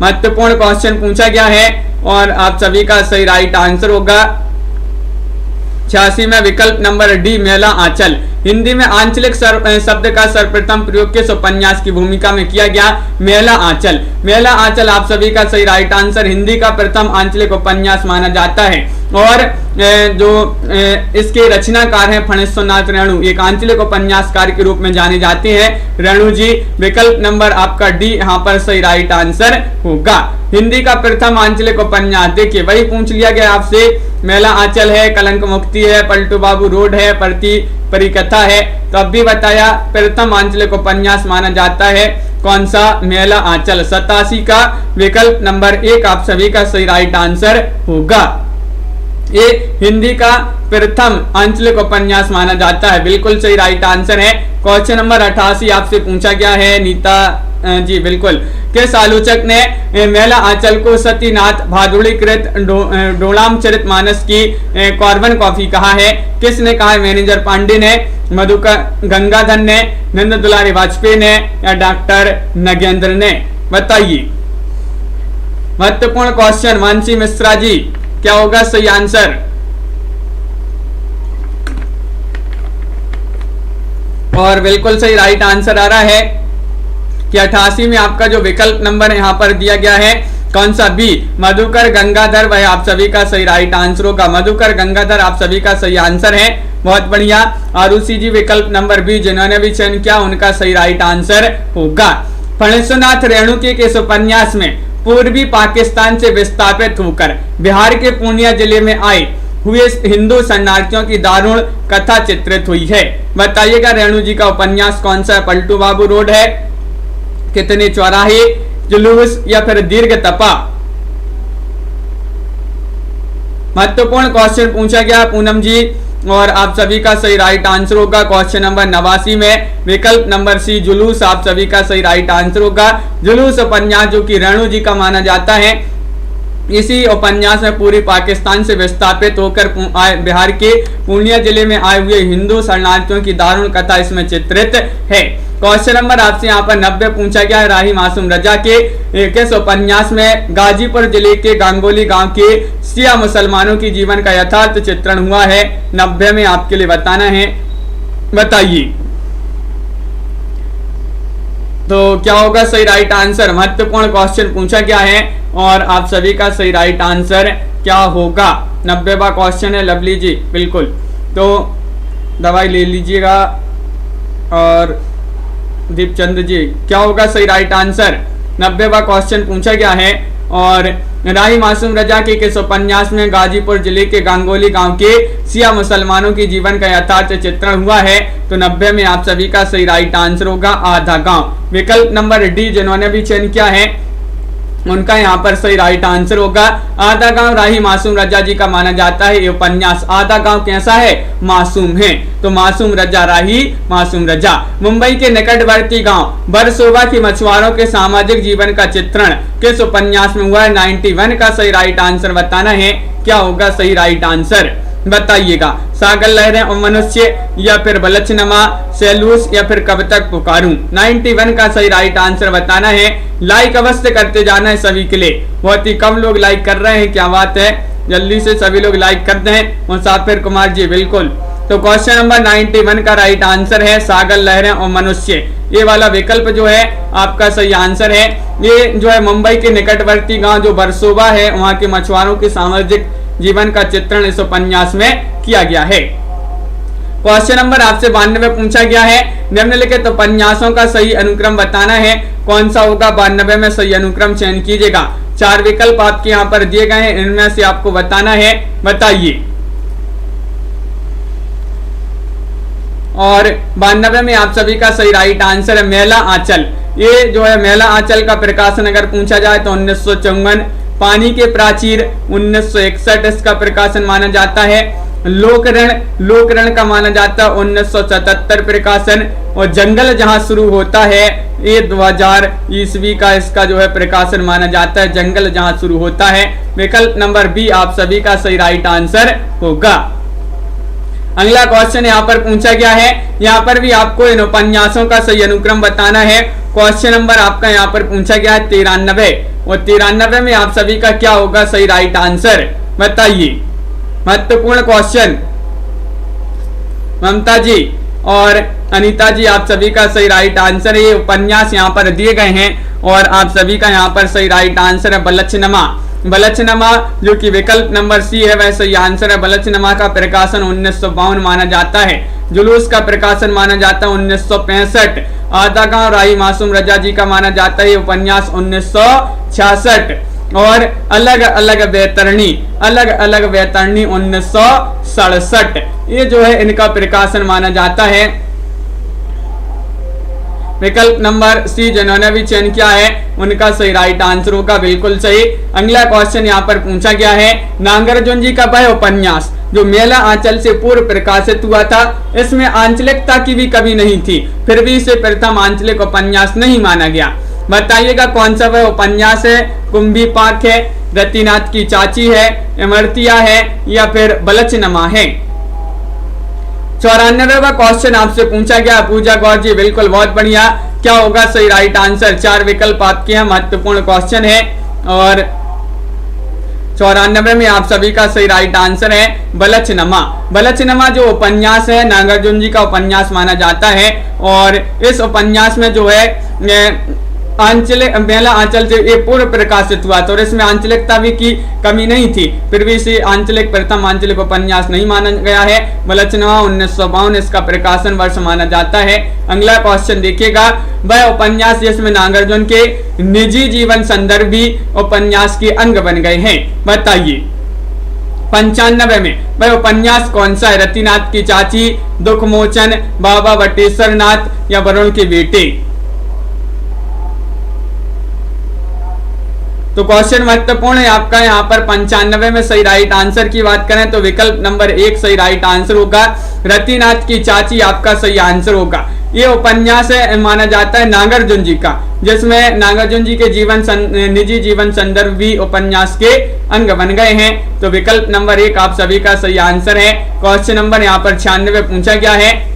महत्वपूर्ण क्वेश्चन पूछा गया है और आप सभी का सही राइट आंसर होगा 86 में विकल्प नंबर डी मेला आंचल। हिंदी में आंचलिक शब्द का सर्वप्रथम प्रयोग किस उपन्यास की भूमिका में किया गया? मेला आंचल। मेला आंचल आप सभी का सही राइट आंसर हिंदी का प्रथम आंचलिक उपन्यास माना जाता है। और जो इसके रचनाकार हैं फणेश्वरनाथ रेणु, एक आंचलिक उपन्यासकार के रूप में जाने जाते हैं रेणु जी। विकल्प नंबर आपका डी यहाँ पर सही राइट आंसर होगा। हिंदी का प्रथम आंचलिक उपन्यास, देखिए वही पूछ लिया गया आपसे, मेला आंचल है, कलंक मुक्ति है, पलटू बाबू रोड है, परिकथा है। तो अब भी बताया प्रथम आंचलिक उपन्यास माना जाता है कौन सा? मेला आंचल। 87 का विकल्प नंबर 1 आप सभी का सही राइट आंसर होगा। ये हिंदी का प्रथम आंचलिक उपन्यास माना जाता है, बिल्कुल सही राइट आंसर है। क्वेश्चन नंबर 88 आपसे पूछा गया है नीता जी, बिल्कुल, किस आलोचक ने मेला आंचल को सतीनाथ भादुड़ीकृत डोलामचरित मानस की कॉर्बन कॉफी कहा है? किसने कहा है? मैनेजर पांडे ने, मधुकर गंगाधर ने, नंद दुलारी वाजपेयी ने या डॉक्टर नगेंद्र ने? बताइए। महत्वपूर्ण क्वेश्चन, मानसी मिश्रा जी, क्या होगा सही आंसर? और बिल्कुल सही राइट आंसर आ रहा है कि 88 में आपका जो विकल्प नंबर यहाँ पर दिया गया है कौन सा? बी, मधुकर गंगाधर, वह आप सभी का सही राइट आंसर होगा। मधुकर गंगाधर आप सभी का सही आंसर है, बहुत बढ़िया। आरुषि जी विकल्प नंबर बी जिन्होंने भी चयन किया उनका सही राइट आंसर होगा। फणेश्वरनाथ रेणु के इस उपन्यास में पूर्वी पाकिस्तान से विस्थापित होकर बिहार के पूर्णिया जिले में आए हुए हिंदू शरणार्थियों की दारुण कथा चित्रित हुई है। बताइएगा रेणु जी का उपन्यास कौन सा है? पलटू बाबू रोड है, कितने चौराहे, जुलूस या फिर दीर्घ तपा? महत्वपूर्ण क्वेश्चन पूछा गया पूनम जी और आप सभी का सही राइट आंसर होगा। क्वेश्चन नंबर 89 में विकल्प नंबर सी जुलूस आप सभी का सही राइट आंसर होगा। जुलूस उपन्यास जो कि रेणु जी का माना जाता है, इसी उपन्यास में पूरी पाकिस्तान से विस्थापित होकर बिहार के पूर्णिया जिले में आए हुए हिंदू शरणार्थियों की दारुण कथा इसमें चित्रित है। क्वेश्चन नंबर आपसे यहाँ पर 90 पूछा गया है राही मासूम रजा के किस उपन्यास में गाजीपुर जिले के गांगोली गांव के शिया मुसलमानों की जीवन का यथार्थ चित्रण हुआ है? 90 में आपके लिए बताना है, बताइए। तो क्या होगा सही राइट आंसर? महत्वपूर्ण क्वेश्चन पूछा गया है और आप सभी का सही राइट आंसर क्या होगा? 90वां क्वेश्चन है लवली जी, बिल्कुल। तो दवाई ले लीजिएगा। और दीपचंद जी क्या होगा सही राइट आंसर? 90वां क्वेश्चन पूछा गया है और राही मासूम रजा के किस उपन्यास में गाजीपुर जिले के गांगोली गांव के शिया मुसलमानों की जीवन का यथार्थ चित्रण हुआ है? तो 90 में आप सभी का सही राइट आंसर होगा आधा गांव। विकल्प नंबर डी जिन्होंने भी चयन किया है उनका यहाँ पर सही राइट आंसर होगा आधा गांव। राही मासूम रजा जी का माना जाता है ये उपन्यास। आधा गांव कैसा है? मासूम है, तो मासूम रजा, राही मासूम रजा। मुंबई के निकटवर्ती गांव बरसोबा की मछुआरों के सामाजिक जीवन का चित्रण किस उपन्यास में हुआ है? 91 का सही राइट आंसर बताना है, क्या होगा सही राइट आंसर? बताइएगा। सागर लहरें और मनुष्य या फिर बलछनमा, सैलूस या फिर कब तक पुकारूं? 91 का सही राइट आंसर बताना है। लाइक अवश्य करते जाना है सभी के लिए, बहुत ही कम लोग लाइक कर रहे हैं, क्या बात है, जल्दी से सभी लोग लाइक करते हैं। मुसाफिर कुमार जी बिल्कुल। तो क्वेश्चन नंबर 91 का राइट आंसर है सागर लहरें और मनुष्य, ये वाला विकल्प जो है आपका सही आंसर है। ये जो है मुंबई के निकटवर्ती गांव जो बरसोबा है वहां के मछुआरों के सामाजिक जीवन का चित्रण इस उपन्यास में किया गया है। क्वेश्चन नंबर आपसे 92 पूछा गया है निम्नलिखित उपन्यासों का सही अनुक्रम बताना है, कौन सा होगा? 92 में सही अनुक्रम चयन कीजिएगा। 4 विकल्प आपके यहाँ पर दिए गए हैं, इनमें से आपको बताना है, बताइए। और 92 में आप सभी का सही राइट आंसर है मेला आंचल। ये जो है मेला आंचल का प्रकाशन अगर पूछा जाए तो 1954, पानी के प्राचीर 1961 इसका प्रकाशन माना जाता है। लोकरण का माना जाता है 1977 प्रकाशन। और जंगल जहां शुरू होता है ये 2000 ईस्वी का इसका जो है प्रकाशन माना जाता है, जंगल जहां शुरू होता है। विकल्प नंबर बी आप सभी का सही राइट आंसर होगा। अगला क्वेश्चन यहाँ पर पूछा गया है, यहाँ पर भी आपको इन उपन्यासों का सही अनुक्रम बताना है। क्वेश्चन नंबर आपका यहाँ पर पूछा गया है 93 और 93 में आप सभी का क्या होगा सही राइट आंसर? बताइए। महत्वपूर्ण क्वेश्चन। ममता जी और अनीता जी आप सभी का सही राइट आंसर है। ये उपन्यास यहाँ पर दिए गए हैं और आप सभी का यहाँ पर सही राइट आंसर है बलछनमा। बलछनमा जो कि विकल्प नंबर सी है वह सही आंसर है। बलछनमा का प्रकाशन 1952 माना जाता है। जुलूस का प्रकाशन माना जाता है 1965। आधा गांव राही मासूम रजा जी का माना जाता है उपन्यास 1966 और अलग अलग वैतरणी 1967। ये जो है इनका प्रकाशन माना जाता है। विकल्प नंबर सी जिन्होंने भी चयन किया है उनका सही राइट आंसर होगा, बिल्कुल सही। अगला क्वेश्चन यहाँ पर पूछा गया है, नांगरजोन जी का वह उपन्यास जो मेला आंचल से पूर्व प्रकाशित हुआ था, इसमें आंचलिकता की भी कमी नहीं थी, फिर भी इसे प्रथम आंचलिक उपन्यास नहीं माना गया। बताइएगा कौन सा वह उपन्यास है। कुंभी पाक है, रतिनाथ की चाची है, इमरतिया है या फिर बलछनमा है। 94वां क्वेश्चन आपसे पूछा गया पूजा गौर जी, बिल्कुल बहुत बढ़िया। क्या होगा सही राइट आंसर। 4 विकल्प आपके हैं, महत्वपूर्ण क्वेश्चन है और 94 में आप सभी का सही राइट आंसर है बलछनमा। बलछनमा जो उपन्यास है नागार्जुन जी का उपन्यास माना जाता है और इस उपन्यास में जो है आंचलिक मेला आंचल से ये पूर्व प्रकाशित हुआ था और इसमें आंचलिकता भी की कमी नहीं थी, फिर भी इसे आंचलिक प्रथम आंचलिक उपन्यास नहीं माना गया है। बलछनमा 1952 इसका प्रकाशन वर्ष माना जाता है। अगला क्वेश्चन देखिएगा, वह उपन्यास जिसमें नागार्जुन के निजी जीवन संदर्भ भी उपन्यास के अंग बन गए हैं, बताइए। 95 में वह उपन्यास कौन सा है। रतिनाथ की चाची, दुखमोचन, बाबा बटेश्वर नाथ या वरुण के बेटे। तो क्वेश्चन महत्वपूर्ण है आपका यहाँ पर 95 में सही राइट आंसर की बात करें तो विकल्प नंबर 1 सही राइट आंसर होगा। रतिनाथ की चाची आपका सही आंसर होगा। ये उपन्यास है माना जाता है नागार्जुन जी का, जिसमें नागार्जुन जी के निजी जीवन संदर्भ भी उपन्यास के अंग बन गए हैं। तो विकल्प नंबर 1 आप सभी का सही आंसर है। क्वेश्चन नंबर यहाँ पर 96 पूछा गया है,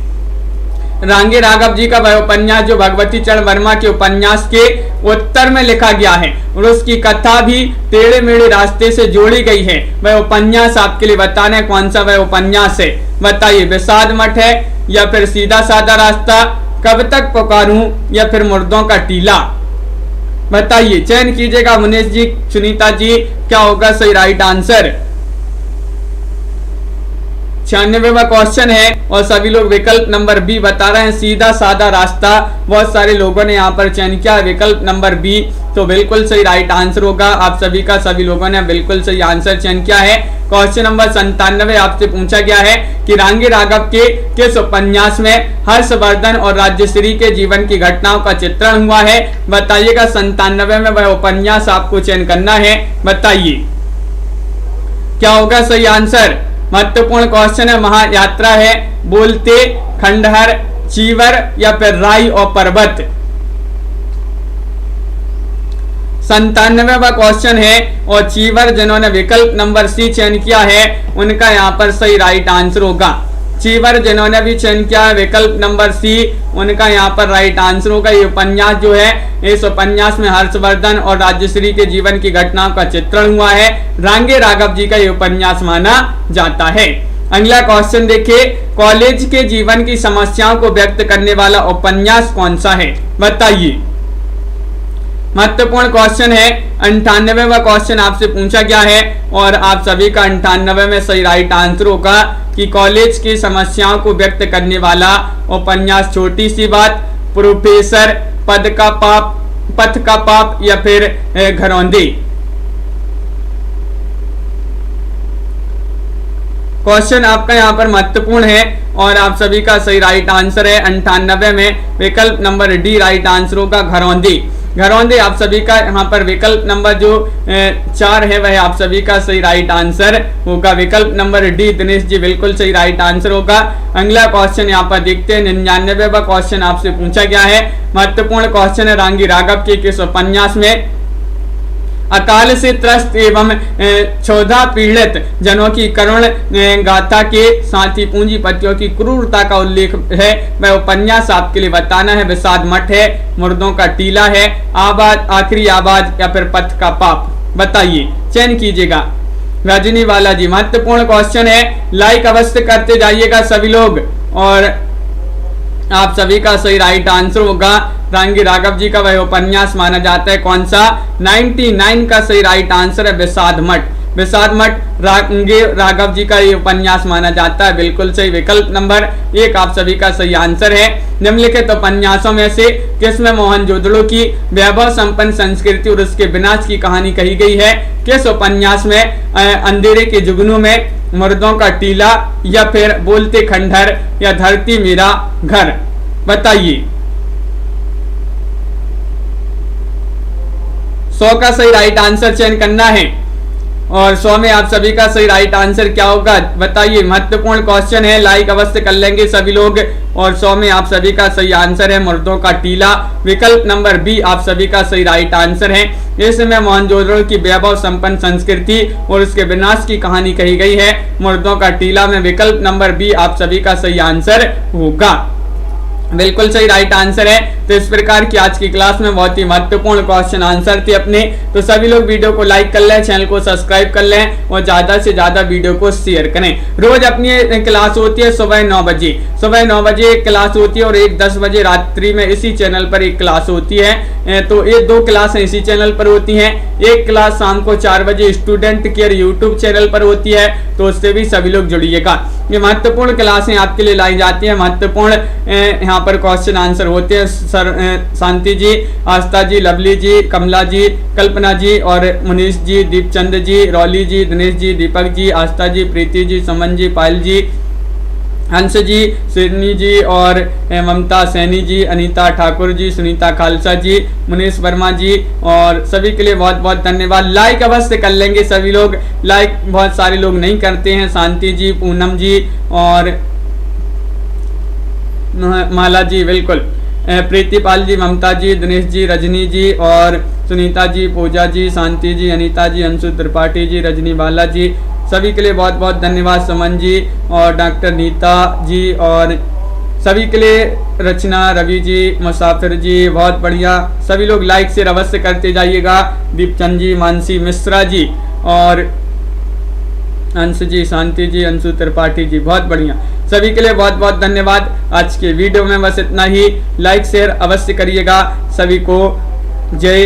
रांगे राघव जी का वह उपन्यास जो भगवती चरण वर्मा के उपन्यास के उत्तर में लिखा गया है और उसकी कथा भी टेढ़े मेढ़े रास्ते से जोड़ी गई है, वह उपन्यास आपके लिए बताना है कौन सा वह उपन्यास है, बताइए। विषाद मठ है या फिर सीधा साधा रास्ता, कब तक पुकारूं या फिर मुर्दों का टीला, बताइए। चयन कीजिएगा मुनीष जी, सुनीता जी, क्या होगा सही राइट आंसर। 96वां क्वेश्चन है और सभी लोग विकल्प नंबर बी बता रहे हैं, सीधा साधा रास्ता। बहुत सारे लोगों ने यहाँ पर चयन किया विकल्प नंबर बी, तो बिल्कुल सही राइट आंसर होगा आप सभी का। सभी लोगों ने बिल्कुल सही आंसर चयन किया है। क्वेश्चन नंबर 97 आपसे पूछा गया है कि रांगे राघव के किस उपन्यास में हर्षवर्धन और राज्यश्री के जीवन की घटनाओं का चित्रण हुआ है, बताइएगा। 97 में वह उपन्यास आपको चयन करना है, बताइए क्या होगा सही आंसर। महत्वपूर्ण क्वेश्चन है, महायात्रा है, बोलते, खंडहर, चीवर या फिर राई और पर्वत। 97वां क्वेश्चन है और चीवर जिन्होंने विकल्प नंबर सी चयन किया है उनका यहाँ पर सही राइट आंसर होगा। चीवर जिन्होंने भी चयन किया है विकल्प नंबर सी, उनका यहाँ पर राइट आंसर होगा। ये उपन्यास जो है, इस उपन्यास में हर्षवर्धन और राज्यश्री के जीवन की घटनाओं का चित्रण हुआ है। रांगे राघव जी का ये उपन्यास माना जाता है। अगला क्वेश्चन देखिए, कॉलेज के जीवन की समस्याओं को व्यक्त करने वाला उपन्यास कौन सा है, बताइए। महत्वपूर्ण क्वेश्चन है। 98वां क्वेश्चन आपसे पूछा गया है और आप सभी का 98 में सही राइट आंसर होगा कि कॉलेज की समस्याओं को व्यक्त करने वाला उपन्यास छोटी सी बात, प्रोफेसर, पथ का पाप या फिर घरौंदी। क्वेश्चन आपका यहाँ पर महत्वपूर्ण है और आप सभी का सही राइट आंसर है 98 में विकल्प नंबर डी राइट आंसर होगा, घरौंदी। घरौंदी आप सभी का यहाँ पर विकल्प नंबर जो 4 है वह आप सभी का सही राइट आंसर होगा। विकल्प नंबर डी दिनेश जी बिल्कुल सही राइट आंसर होगा। अगला क्वेश्चन यहाँ पर देखते हैं, 99वां क्वेश्चन आपसे पूछा गया है। महत्वपूर्ण क्वेश्चन है, रांगी राघव के किस उपन्यास में अकाल से त्रस्त एवं क्षोधा पीड़ित जनों की करुण गाथा के साथ ही पूंजीपतियों की क्रूरता का उल्लेख है, वह उपन्यास आपके लिए बताना है। विषाद मठ है, मुर्दों का टीला है, आवाज आखिरी आवाज या फिर पथ का पाप, बताइए। चयन कीजिएगा रजनी वाला जी। महत्वपूर्ण क्वेश्चन है, लाइक अवश्य करते जाइएगा सभी लोग और आप सभी का सही राइट आंसर होगा रांगी राघव जी का वह उपन्यास माना जाता है कौन सा? 99 का सही राइट आंसर है विषाद मठ। विषाद मठ रांगी राघव जी का ये उपन्यास माना जाता है, बिल्कुल सही। विकल्प नंबर 1 आप सभी का सही आंसर है। निम्नलिखित उपन्यासों में से किसमें मोहनजोदड़ो की वैभव संपन्न संस्कृति और उसके विनाश की कहानी कही गई है? किस उपन्यास में? अंधेरे के जुगनू में, मुर्दों का टीला, या फिर बोलते खंडहर, या धरती मेरा घर? बताइए। 100 का सही राइट आंसर चयन करना है और 100 में आप सभी का सही राइट आंसर क्या होगा बताइए। महत्वपूर्ण क्वेश्चन है, लाइक अवश्य कर लेंगे सभी लोग। और 100 में आप सभी का सही आंसर है मुर्दों का टीला। विकल्प नंबर बी आप सभी का सही राइट आंसर है। इसमें मोहनजोदड़ो की वैभव संपन्न संस्कृति और उसके विनाश की कहानी कही गई है मुर्दों का टीला में। विकल्प नंबर बी आप सभी का सही आंसर होगा, बिल्कुल सही राइट आंसर है। तो इस प्रकार की आज की क्लास में बहुत ही महत्वपूर्ण क्वेश्चन आंसर थे अपने। तो सभी लोग वीडियो को लाइक कर लें, चैनल को सब्सक्राइब कर लें और ज्यादा से ज्यादा वीडियो को शेयर करें। रोज अपनी क्लास होती है सुबह 9 बजे, सुबह 9 बजे एक क्लास होती है और एक 10 बजे रात्रि में इसी चैनल पर एक क्लास होती है। तो ये 2 क्लासें इसी चैनल पर होती हैं। एक क्लास शाम को 4 बजे स्टूडेंट केयर यूट्यूब चैनल पर होती है, तो उससे भी सभी लोग जुड़िएगा। ये महत्वपूर्ण क्लासें आपके लिए लाई जाती है, महत्वपूर्ण यहाँ पर क्वेश्चन आंसर होते हैं। सर शांति जी, आस्था जी, लवली जी, कमला जी, कल्पना जी और मुनीष जी, दीपचंद जी, रौली जी, दिनेश जी, दीपक जी, आस्था जी, प्रीति जी, समन जी, पायल जी, हंस जी, सिरनी जी और ममता सैनी जी, अनीता ठाकुर जी, सुनीता खालसा जी, मुनीष वर्मा जी और सभी के लिए बहुत बहुत धन्यवाद। लाइक अवश्य कर लेंगे सभी लोग, लाइक बहुत सारे लोग नहीं करते हैं। शांति जी, पूनम जी और माला जी, बिल्कुल, प्रीतिपाल जी, ममता जी, दिनेश जी, रजनी जी और सुनीता जी, पूजा जी, शांति जी, अनीता जी, अंशु त्रिपाठी जी, रजनी बाला जी, सभी के लिए बहुत बहुत धन्यवाद। समन जी और डॉक्टर नीता जी और सभी के लिए रचना, रवि जी, मुसाफिर जी, बहुत बढ़िया। सभी लोग लाइक शेयर अवश्य करते जाइएगा। दीपचंद जी, मानसी मिश्रा जी और अंश जी, शांति जी, अंशु त्रिपाठी जी, बहुत बढ़िया। सभी के लिए बहुत बहुत धन्यवाद। आज के वीडियो में बस इतना ही। लाइक शेयर अवश्य करिएगा। सभी को जय।